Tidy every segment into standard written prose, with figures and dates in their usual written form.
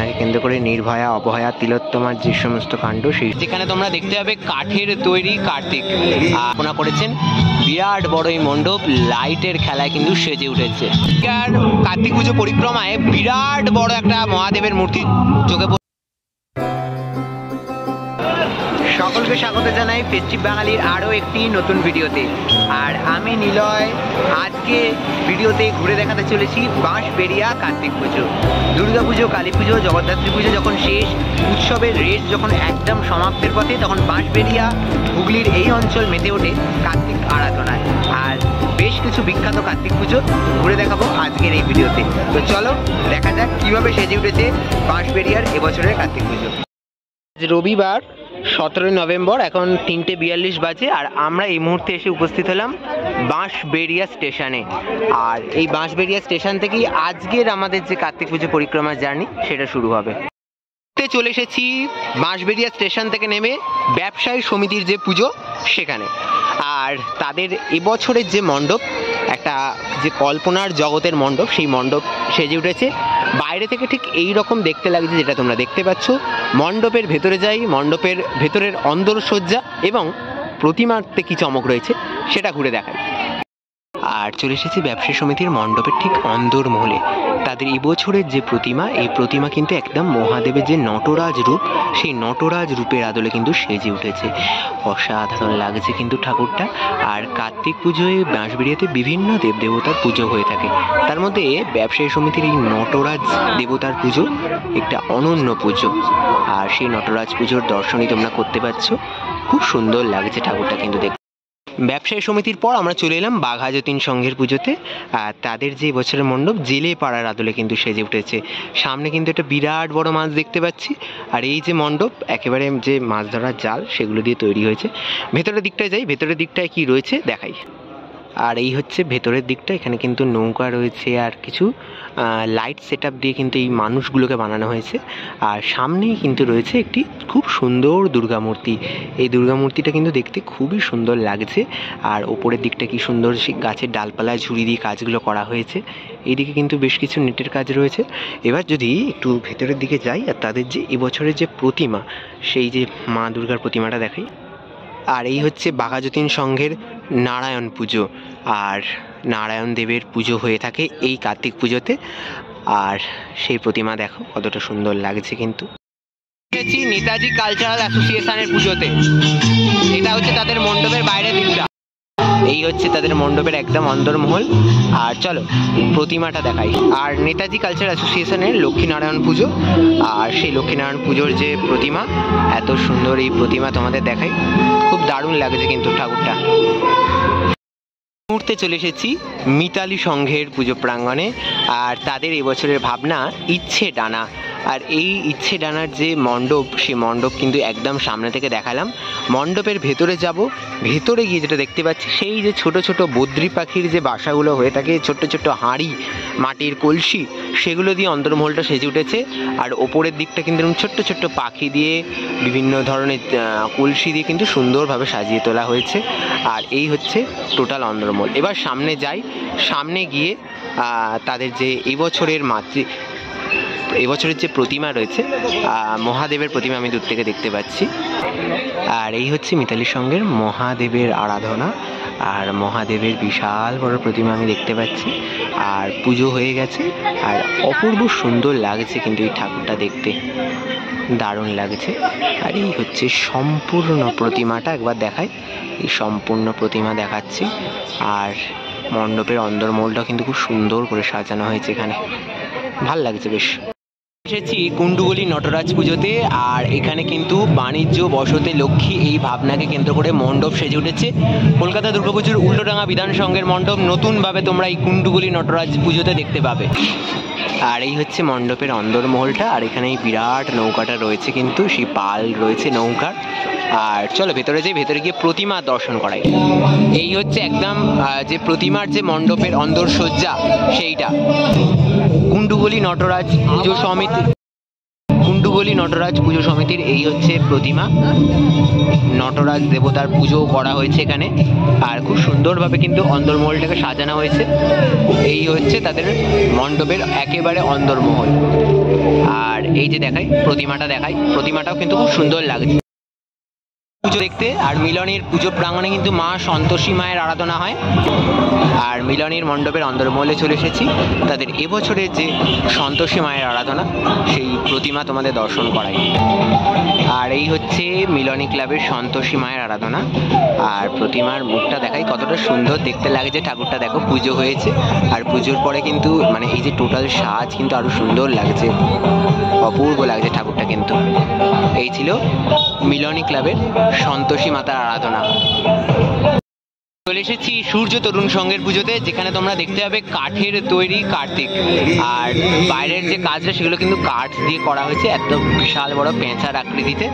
ভাবনাকে কেন্দ্র করে নির্ভয়া, অভয়া, তিলোত্তমার যে সমস্ত কাণ্ড, সেই যেখানে তোমরা দেখতে পাবে কাঠের তৈরি কার্তিক আপনা করেছেন। বিরাট বড় এই মণ্ডপ লাইটের খেলায় কিন্তু সেজে উঠেছে। আর কার্তিক পুজো পরিক্রমায় বিরাট বড় একটা মহাদেবের মূর্তি চোখে। সকলকে স্বাগত জানাই ফেস্টিভ বাঙালির আরও একটি নতুন ভিডিওতে। আর আমি নিলয় আজকে ভিডিওতে ঘুরে দেখাতে চলেছি বাঁশবেড়িয়া কার্তিক পুজো। দুর্গা পুজো, কালী পুজো, জগদ্ধাত্রী পুজো যখন শেষ, উৎসবের রেস যখন একদম সমাপ্তের পথে, তখন বাঁশবেড়িয়া হুগলির এই অঞ্চল মেতে ওঠে কার্তিক আরাধনায়। আর বেশ কিছু বিখ্যাত কার্তিক পুজো ঘুরে দেখাবো আজকের এই ভিডিওতে। তো চলো দেখা যাক কীভাবে সেজে উঠেছে বাঁশবেড়িয়ার এবছরের কার্তিক পুজো। রবিবার 17 নভেম্বর, এখন 3:42 বাজে। আর আমরা এই মুহূর্তে এসে উপস্থিত হলাম বাঁশবেড়িয়া স্টেশনে। আর এই বাঁশবেড়িয়া স্টেশন থেকেই আজকের আমাদের যে কার্তিক পুজো পরিক্রমার জার্নি সেটা শুরু হবে। চলে এসেছি বাঁশবেড়িয়া স্টেশন থেকে নেমে ব্যবসায়ী সমিতির যে পুজো সেখানে। আর তাদের এবছরের যে মণ্ডপ, একটা যে কল্পনার জগতের মণ্ডপ, সেই মণ্ডপ সেজে উঠেছে। বাইরে থেকে ঠিক এই রকম দেখতে লাগছে যেটা তোমরা দেখতে পাচ্ছ। মণ্ডপের ভেতরে যাই, মণ্ডপের ভেতরের অন্দরসজ্জা এবং প্রতিমাতে কি চমক রয়েছে সেটা ঘুরে দেখাই। আর চলে এসেছি ব্যবসায়ী সমিতির মণ্ডপের ঠিক অন্দরমহলে। তাদের এবছরের যে প্রতিমা, এই প্রতিমা কিন্তু একদম মহাদেবের যে নটরাজ রূপ, সেই নটরাজ রূপের আদলে কিন্তু সেজে উঠেছে। অসাধারণ লাগছে কিন্তু ঠাকুরটা। আর কার্তিক পুজোয় বাঁশবেড়িয়াতে বিভিন্ন দেবদেবতার পুজো হয়ে থাকে, তার মধ্যে ব্যবসায়ী সমিতির এই নটরাজ দেবতার পুজো একটা অনন্য পুজো। আর সেই নটরাজ পুজোর দর্শনই তোমরা করতে পারছো। খুব সুন্দর লাগছে ঠাকুরটা কিন্তু দেখতে। ব্যবসায়ী সমিতির পর আমরা চলে এলাম বাঘা যতীন সংঘের পুজোতে। আর তাদের যে বছরের মণ্ডপ জেলে পাড়ার আদলে কিন্তু সেজে উঠেছে। সামনে কিন্তু একটা বিরাট বড় মাছ দেখতে পাচ্ছি। আর এই যে মণ্ডপ একেবারে যে মাছ ধরার জাল সেগুলো দিয়ে তৈরি হয়েছে। ভেতরের দিকটায় যাই, ভেতরের দিকটায় কি রয়েছে দেখাই। আর এই হচ্ছে ভেতরের দিকটা, এখানে কিন্তু নৌকা রয়েছে আর কিছু লাইট সেট আপ দিয়ে কিন্তু এই মানুষগুলোকে বানানো হয়েছে। আর সামনেই কিন্তু রয়েছে একটি খুব সুন্দর দুর্গা মূর্তি। এই দুর্গা মূর্তিটা কিন্তু দেখতে খুবই সুন্দর লাগছে। আর ওপরের দিকটা কি সুন্দর গাছের ডালপালায় ঝুড়ি দিয়ে কাজগুলো করা হয়েছে। এইদিকে কিন্তু বেশ কিছু নেটের কাজ রয়েছে। এবার যদি একটু ভেতরের দিকে যাই আর তাদের যে এবছরের যে প্রতিমা, সেই যে মা দুর্গার প্রতিমাটা দেখাই। আর এই হচ্ছে বাঘা যতীন সংঘের নারায়ণ পুজো। আর নারায়ণ দেবের পুজো হয়ে থাকে এই কার্তিক পুজোতে। আর সেই প্রতিমা দেখো কতটা সুন্দর লাগছে কিন্তু। নেতাজি কালচারাল অ্যাসোসিয়েশনের পুজোতে, এটা হচ্ছে তাদের মণ্ডপের বাইরের দিকটা। এই হচ্ছে তাদের মণ্ডপের একদম অন্দরমহল। আর চলো প্রতিমাটা দেখাই। আর নেতাজি কালচারাল অ্যাসোসিয়েশনের লক্ষ্মীনারায়ণ পুজো। আর সেই লক্ষ্মীনারায়ণ পুজোর যে প্রতিমা, এত সুন্দর এই প্রতিমা তোমাদের দেখাই। খুব দারুণ লাগছে কিন্তু ঠাকুরটা। মুহূর্তে চলে এসেছি মিতালি সংঘের পুজো প্রাঙ্গণে। আর তাদের এবছরের ভাবনা ইচ্ছে ডানা। আর এই ইচ্ছে ডানার যে মণ্ডপ, সেই মণ্ডপ কিন্তু একদম সামনে থেকে দেখালাম। মণ্ডপের ভেতরে যাব, ভেতরে গিয়ে যেটা দেখতে পাচ্ছি, সেই যে ছোট ছোট বদ্রি পাখির যে বাসাগুলো হয়ে থাকে, ছোট্ট ছোট্ট হাঁড়ি, মাটির কলসি, সেগুলো দিয়ে অন্দরমহলটা সেজে উঠেছে। আর ওপরের দিকটা কিন্তু ছোট্ট ছোট্ট পাখি দিয়ে, বিভিন্ন ধরনের কলসি দিয়ে কিন্তু সুন্দরভাবে সাজিয়ে তোলা হয়েছে। আর এই হচ্ছে টোটাল অন্দরমহল। এবার সামনে যাই, সামনে গিয়ে তাদের যে এবছরের যে প্রতিমা রয়েছে, মহাদেবের প্রতিমা আমি দূর থেকে দেখতে পাচ্ছি। আর এই হচ্ছে মিতালি সংঘের মহাদেবের আরাধনা। আর মহাদেবের বিশাল বড় প্রতিমা আমি দেখতে পাচ্ছি। আর পুজো হয়ে গেছে। আর অপূর্ব সুন্দর লাগছে কিন্তু এই ঠাকুরটা দেখতে, দারুণ লাগছে। আর এই হচ্ছে সম্পূর্ণ প্রতিমাটা, একবার দেখাই। এই সম্পূর্ণ প্রতিমা দেখাচ্ছি। আর মণ্ডপের অন্দরমহলটাও কিন্তু খুব সুন্দর করে সাজানো হয়েছে, এখানে ভাল লাগছে বেশ। এসেছি কুণ্ডুগুলি নটরাজ পুজোতে। আর এখানে কিন্তু বাণিজ্য বসতে লক্ষ্মী এই ভাবনাকে কেন্দ্র করে মণ্ডপ সেজে উঠেছে। কলকাতা দুর্গাপুজোর উল্টোডাঙ্গা বিধান সংঘের মণ্ডপ নতুনভাবে তোমরা এই কুণ্ডুগুলি নটরাজ পুজোতে দেখতে পাবে। আর এই হচ্ছে মণ্ডপের অন্দরমহলটা। আর এখানে এই বিরাট নৌকাটা রয়েছে, কিন্তু সেই পাল রয়েছে নৌকার। আর চলো ভেতরে যাই, ভেতরে গিয়ে প্রতিমা দর্শন করাই। এই হচ্ছে একদম যে প্রতিমার যে মণ্ডপের অন্দরসজ্জা, সেইটা কুণ্ডুগুলি নটরাজ পুজো সমিতি, মুন্ডুগলি নটরাজ পুজো সমিতির এই হচ্ছে প্রতিমা। নটরাজ দেবতার পুজো করা হয়েছে এখানে, আর খুব সুন্দরভাবে কিন্তু অন্দরমহলটাকে সাজানো হয়েছে। এই হচ্ছে তাদের মণ্ডপের একেবারে অন্দরমহল। আর এই যে দেখাই প্রতিমাটাও কিন্তু খুব সুন্দর লাগছে পুজো দেখতে। আর মিলনের পুজো প্রাঙ্গণে কিন্তু মা সন্তোষী মায়ের আরাধনা হয়। আর মিলনের মণ্ডপের অন্দরমহলে চলে এসেছি, তাদের এবছরের যে সন্তোষী মায়ের আরাধনা সেই প্রতিমা তোমাদের দর্শন করাই। আর এই হচ্ছে মিলনী ক্লাবের সন্তোষী মায়ের আরাধনা। আর প্রতিমার মুখটা দেখাই, কতটা সুন্দর দেখতে লাগছে। ঠাকুরটা দেখো পুজো হয়েছে, আর পুজোর পরে কিন্তু মানে এই যে টোটাল সাজ কিন্তু আরো সুন্দর লাগছে, অপূর্ব লাগছে ঠাকুরটা কিন্তু। এই ছিল মিলনী ক্লাবের সন্তোষী মাতার আরাধনা। চলে এসেছি সূর্য তরুণ সংঘের পুজোতে, যেখানে তোমরা দেখতে পাবে কাঠের তৈরি কার্তিক। আর বাইরের যে কাজটা সেগুলো কিন্তু কাঠ দিয়ে করা হয়েছে, এত বিশাল বড় পেঁচার আকৃতিতে।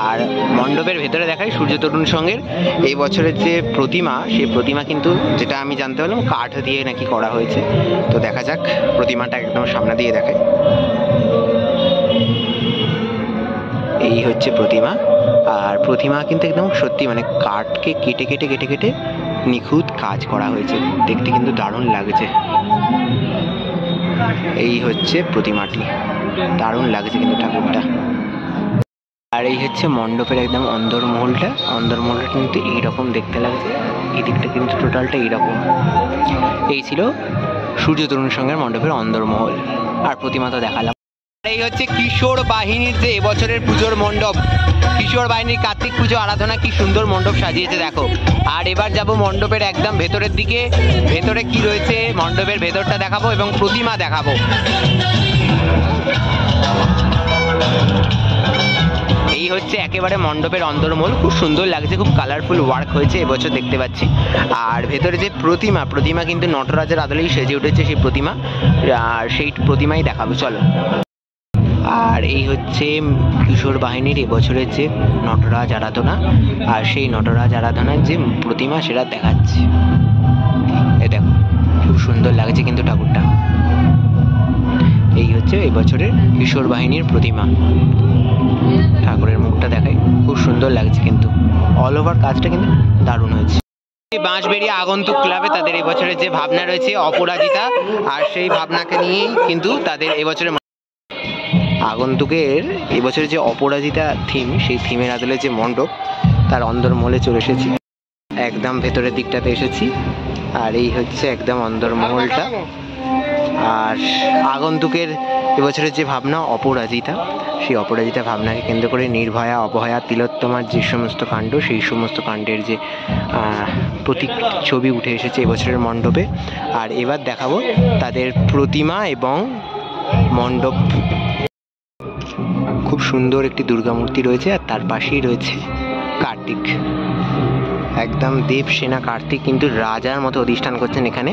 আর মণ্ডপের ভেতরে দেখাই সূর্য তরুণ সংঘের এই বছরের যে প্রতিমা, সেই প্রতিমা কিন্তু যেটা আমি জানতে পারলাম কাঠ দিয়ে নাকি করা হয়েছে। তো দেখা যাক, প্রতিমাটা একদম সামনে দিয়ে দেখাই। এই হচ্ছে প্রতিমা। আর প্রতিমা কিন্তু একদম সত্যি মানে কাঠকে কেটে কেটে কেটে কেটে নিখুঁত কাজ করা হয়েছে, দেখতে কিন্তু দারুণ লাগছে। এই হচ্ছে প্রতিমাটি, দারুণ লাগছে কিন্তু ঠাকুরটা। আর এই হচ্ছে মণ্ডপের একদম অন্দরমহলটা কিন্তু এইরকম দেখতে লাগছে। এই দিকটা কিন্তু টোটালটা এইরকম। এই ছিল সূর্য তরুণ সংঘের মণ্ডপের অন্দরমহল। আর প্রতিমা তো দেখালাম। এই হচ্ছে কিশোর বাহিনীর যে এবছরের পুজোর মণ্ডপ, কিশোর বাহিনীর কার্তিক পুজো আরাধনা, কি সুন্দর মণ্ডপ সাজিয়েছে দেখো। আর এবার যাব মণ্ডপের একদম ভেতরের দিকে, ভেতরে কি রয়েছে মণ্ডপের ভেতরটা দেখাবো এবং প্রতিমা দেখাবো। এই হচ্ছে একেবারে মণ্ডপের অন্দরমহল, খুব সুন্দর লাগছে, খুব কালারফুল ওয়ার্ক হয়েছে এবছর দেখতে পাচ্ছি। আর ভেতরে যে প্রতিমা কিন্তু নটরাজের আদলেই সেজে উঠেছে সেই প্রতিমা, আর সেই প্রতিমাই দেখাবো চলো। আর এই হচ্ছে কিশোর বাহিনীর এবছরের যে নটরাজ আরাধনা, আর সেই নটরাজ আরাধনার যে প্রতিমা সেটা দেখাচ্ছে। এই দেখো খুব সুন্দর লাগছে কিন্তু ঠাকুরটা। এই হচ্ছে এবছরের কিশোর বাহিনীর প্রতিমা। ঠাকুরের মুখটা দেখাই, খুব সুন্দর লাগছে কিন্তু অল ওভার কাজটা কিন্তু দারুণ হয়েছে। বাঁশবেড়িয়া আগন্তুক ক্লাবে তাদের এবছরের যে ভাবনা রয়েছে অপরাজিতা, আর সেই ভাবনাকে নিয়েই কিন্তু তাদের এবছরের আগন্তুকের এবছরের যে অপরাজিতা থিম, সেই থিমের আদলে যে মণ্ডপ তার অন্দরমহলে চলে এসেছি। একদম ভেতরের দিকটাতে এসেছি। আর এই হচ্ছে একদম অন্দরমহলটা। আর আগন্তুকের এবছরের যে ভাবনা অপরাজিতা, সেই অপরাজিতা ভাবনাকে কেন্দ্র করে নির্ভয়া, অপহয়া, তিলোত্তমার যে সমস্ত কাণ্ড, সেই সমস্ত কাণ্ডের যে প্রতীক ছবি উঠে এসেছে এবছরের মণ্ডপে। আর এবার দেখাবো তাদের প্রতিমা এবং মণ্ডপ। খুব সুন্দর একটি দুর্গা মূর্তি রয়েছে, আর তার পাশেই রয়েছে কার্তিক, একদম দেব সেনা কার্তিক কিন্তু রাজার মতো অধিষ্ঠান করছেন এখানে।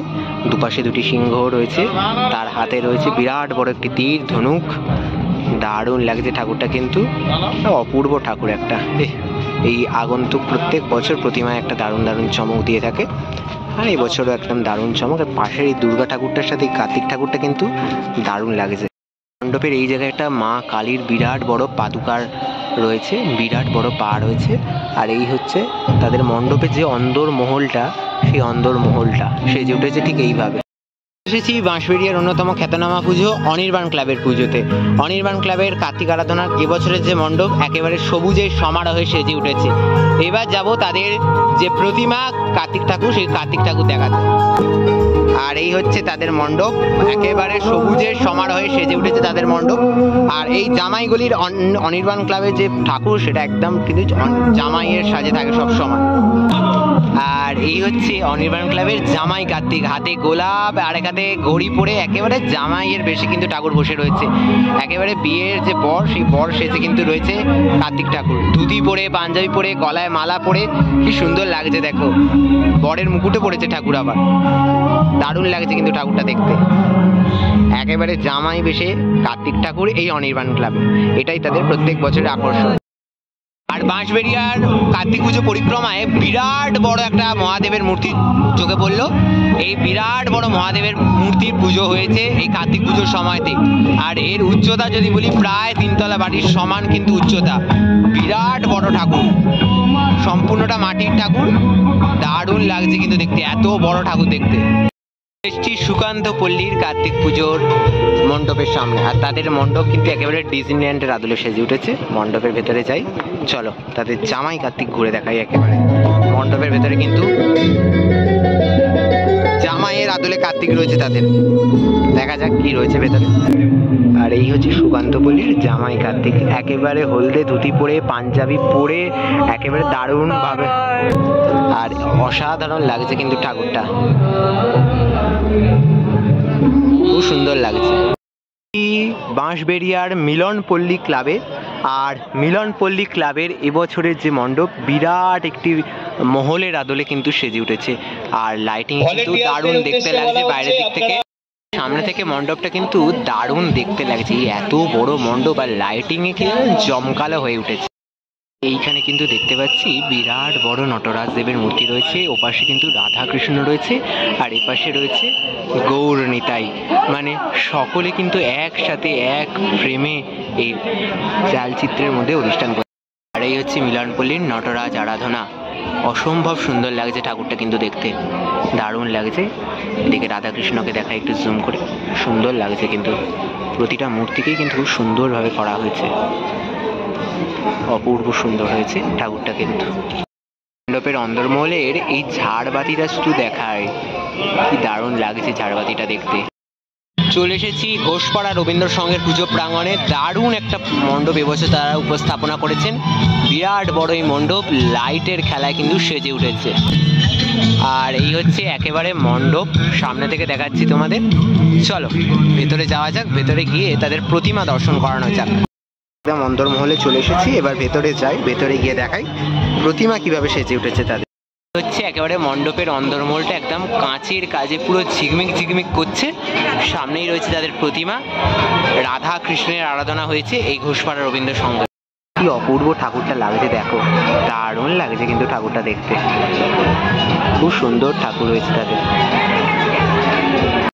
দুপাশে দুটি সিংহ রয়েছে, তার হাতে রয়েছে বিরাট বড় একটি তীর ধনুক। দারুণ লাগছে ঠাকুরটা কিন্তু, অপূর্ব ঠাকুর একটা। এই আগন্তুক প্রত্যেক বছর প্রতিমায় একটা দারুণ দারুণ চমক দিয়ে থাকে, আর এই বছরও একদম দারুণ চমক। আর পাশের এই দুর্গা ঠাকুরটার সাথে এই কার্তিক ঠাকুরটা কিন্তু দারুণ লাগছে। মণ্ডপের এই জায়গায় একটা মা কালীর বিরাট বড় পাদুকার রয়েছে, বিরাট বড় পা রয়েছে। আর এই হচ্ছে তাদের মণ্ডপের যে অন্দরমহলটা, সেই অন্দরমহলটা সেজে উঠেছে ঠিক এইভাবে। এসেছি বাঁশবেড়িয়ার অন্যতম খ্যাতনামা পুজো অনির্বাণ ক্লাবের পুজোতে। অনির্বাণ ক্লাবের কার্তিক আরাধনার এবছরের যে মণ্ডপ একেবারে সবুজের সমারোহে সেজে উঠেছে। এবার যাব তাদের যে প্রতিমা কার্তিক ঠাকুর, সেই কার্তিক ঠাকুর দেখাতে। আর এই হচ্ছে তাদের মণ্ডপ, একেবারে সবুজের সমারোহে সেজে উঠেছে তাদের মণ্ডপ। আর এই জামাইগুলির অনির্বাণ ক্লাবের যে ঠাকুর, সেটা একদম কিন্তু জামাইয়ের সাজে থাকে সব সময়। আর এই হচ্ছে অনির্বাণ ক্লাবের জামাই কার্তিক, হাতে গোলাপ আর এক হাতে ঘড়ি পরে একেবারে জামাইয়ের বেশি কিন্তু ঠাকুর বসে রয়েছে। একেবারে বিয়ের যে বর, সেই বর সেজে কিন্তু রয়েছে কার্তিক ঠাকুর, ধুতি পরে, পাঞ্জাবি পরে, গলায় মালা পরে, কি সুন্দর লাগছে দেখো। বরের মুকুটে পড়েছে ঠাকুর, আবার দারুণ লাগছে কিন্তু ঠাকুরটা দেখতে। একেবারে জামাই বেশে কার্তিক ঠাকুর এই অনির্বাণ ক্লাবে, এটাই তাদের প্রত্যেক বছরের আকর্ষণ। আর বাঁশবেড়িয়ার কার্তিক পুজো পরিক্রমায় বিরাট বড় একটা মহাদেবের মূর্তি চোখে পড়লো। এই বিরাট বড় মহাদেবের মূর্তির পুজো হয়েছে এই কার্তিক পুজোর সময়তে। আর এর উচ্চতা যদি বলি প্রায় 3 তলা বাড়ির সমান কিন্তু উচ্চতা। বিরাট বড় ঠাকুর, সম্পূর্ণটা মাটির ঠাকুর। দারুণ লাগছে কিন্তু দেখতে, এত বড় ঠাকুর দেখতে। এসছি সুকান্ত পল্লীর কার্তিক পুজোর মণ্ডপের সামনে। আর তাদের মণ্ডপ কিন্তু একেবারে ডিজনিল্যান্ডের আদলে সেজে উঠেছে। মণ্ডপের ভেতরে যাই, চলো তাদের জামাই কার্তিক ঘুরে দেখাই। একেবারে মণ্ডপের ভেতরে কিন্তু জামাইয়ের আদলে কার্তিক রয়েছে তাদের, দেখা যাক কি রয়েছে ভেতরে। আর এই হচ্ছে সুকান্ত পল্লীর জামাই কার্তিক, একেবারে হলদে ধুতি পরে পাঞ্জাবি পরে একেবারে দারুণ ভাবে। আর অসাধারণ লাগছে কিন্তু ঠাকুরটা, খুব সুন্দর লাগছে। বাঁশবেড়িয়ার মিলনপল্লী ক্লাবে, আর মিলনপল্লী ক্লাবের এবছরের যে মণ্ডপ বিরাট একটি মহলের আদলে কিন্তু সেজে উঠেছে। আর লাইটিং কিন্তু দারুণ দেখতে লাগছে বাইরের দিক থেকে। সামনে থেকে মণ্ডপটা কিন্তু দারুণ দেখতে লাগছে, এত বড় মণ্ডপ আর লাইটিং এ কিন্তু জমকালো হয়ে উঠেছে। এইখানে কিন্তু দেখতে পাচ্ছি বিরাট বড় নটরাজ দেবের মূর্তি রয়েছে, ওপাশে কিন্তু রাধা কৃষ্ণ রয়েছে, আর এপাশে রয়েছে গৌর নিতাই। মানে সকলে কিন্তু একসাথে এক ফ্রেমে এই চালচিত্রের মধ্যে অনুষ্ঠান করে। আর এই হচ্ছে মিলনপল্লীর নটরাজ আরাধনা, অসম্ভব সুন্দর লাগছে ঠাকুরটা কিন্তু দেখতে, দারুণ লাগছে। এদিকে রাধাকৃষ্ণকে দেখা একটু জুম করে, সুন্দর লাগছে কিন্তু প্রতিটা মূর্তিকেই কিন্তু খুব সুন্দরভাবে করা হয়েছে, অপূর্ব সুন্দর হয়েছে ঠাকুরটা কিন্তু। মণ্ডপের অন্দরমহলের এই ঝাড়বাতিটা শুধু দেখায়, কি দারুণ লাগছে ঝাড়বাতিটা দেখতে। চলে এসেছি ঘোষপাড়া রবীন্দ্র সংঘের পুজো প্রাঙ্গণে। দারুণ একটা মণ্ডপ এবছর তারা উপস্থাপনা করেছেন। বিরাট বড় এই মণ্ডপ লাইটের খেলায় কিন্তু সেজে উঠেছে। আর এই হচ্ছে একেবারে মণ্ডপ, সামনে থেকে দেখাচ্ছি তোমাদের। চলো ভেতরে যাওয়া যাক, ভেতরে গিয়ে তাদের প্রতিমা দর্শন করানো যাক। একদম অন্দরমহলে চলে এসেছি, এবার ভেতরে যাই, ভেতরে গিয়ে দেখাই প্রতিমা কিভাবে সেজে উঠেছে তাদের। হচ্ছে একেবারে মণ্ডপের অন্দরমহলটা একদম কাঁচের কাজে পুরো ঝিকমিক ঝিকমিক করছে। সামনেই রয়েছে তাদের প্রতিমা, রাধা কৃষ্ণের আরাধনা হয়েছে এই ঘোষপাড়া রবীন্দ্র সংঘ। কি অপূর্ব ঠাকুরটা লাগছে দেখো, দারুণ লাগছে কিন্তু ঠাকুরটা দেখতে, খুব সুন্দর ঠাকুর হয়েছে তাদের।